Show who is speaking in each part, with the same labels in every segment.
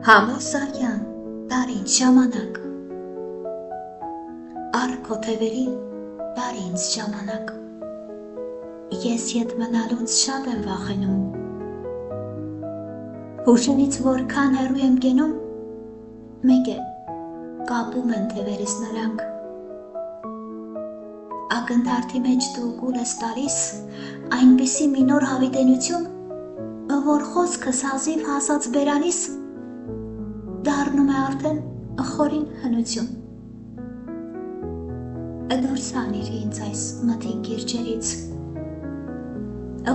Speaker 1: Համոսարյան, դար ինձ ժամանակ, առ քո թևերին, դար ինձ ժամանակ, ես ետ մնալուց շատ եմ վախենում, հուշումից որքան հեռու եմ կենում, մեկ է, կապում են թևերիս նրանք, ակնթարթի մեջ դու կուլ ես տալիս, այնպիսի մի նոր հավիտենություն, որ խոսքս հազիվ հասած բերանիս, դառնում է արդեն խորին հնություն, դուրս հանիր ինձ այս մթին կիրճերից,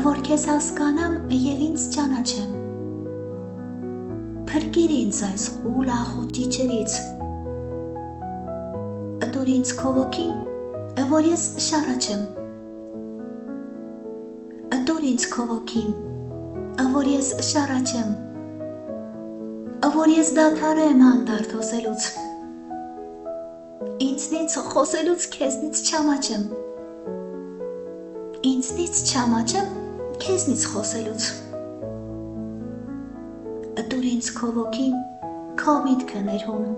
Speaker 1: որ քեզ հասկանամ և ինձ ճանաչեմ, փրկիր ինձ այս խուլ աղոտ ճիչերից, տուր ինձ քո ոգին, որ ես շառաչեմ, տուր ինձ քո ոգին, որ ես շառաչեմ, որ ես դադարեմ հանդարտ հոսելուց, ինձնից խոսելուց քեզնից չամաչեմ, ինձնից չամաչեմ քեզնից խոսելուց, տուր ինձ քո ոգին, քո միտքը ներհում,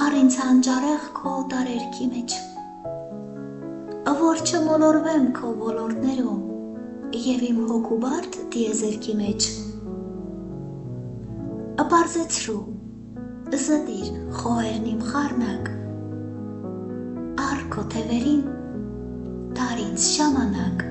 Speaker 1: առ ինձ հանճարեղ քո տարերքի մեջ, որ չմոլորվեմ քո ոլորտներում և իմ հոգու բարդ տիեզերքի մեջ, պարզեցրու, զտիր խոհերն իմ խառնակ, առ քո թևերին, դար ինձ ժամանակ,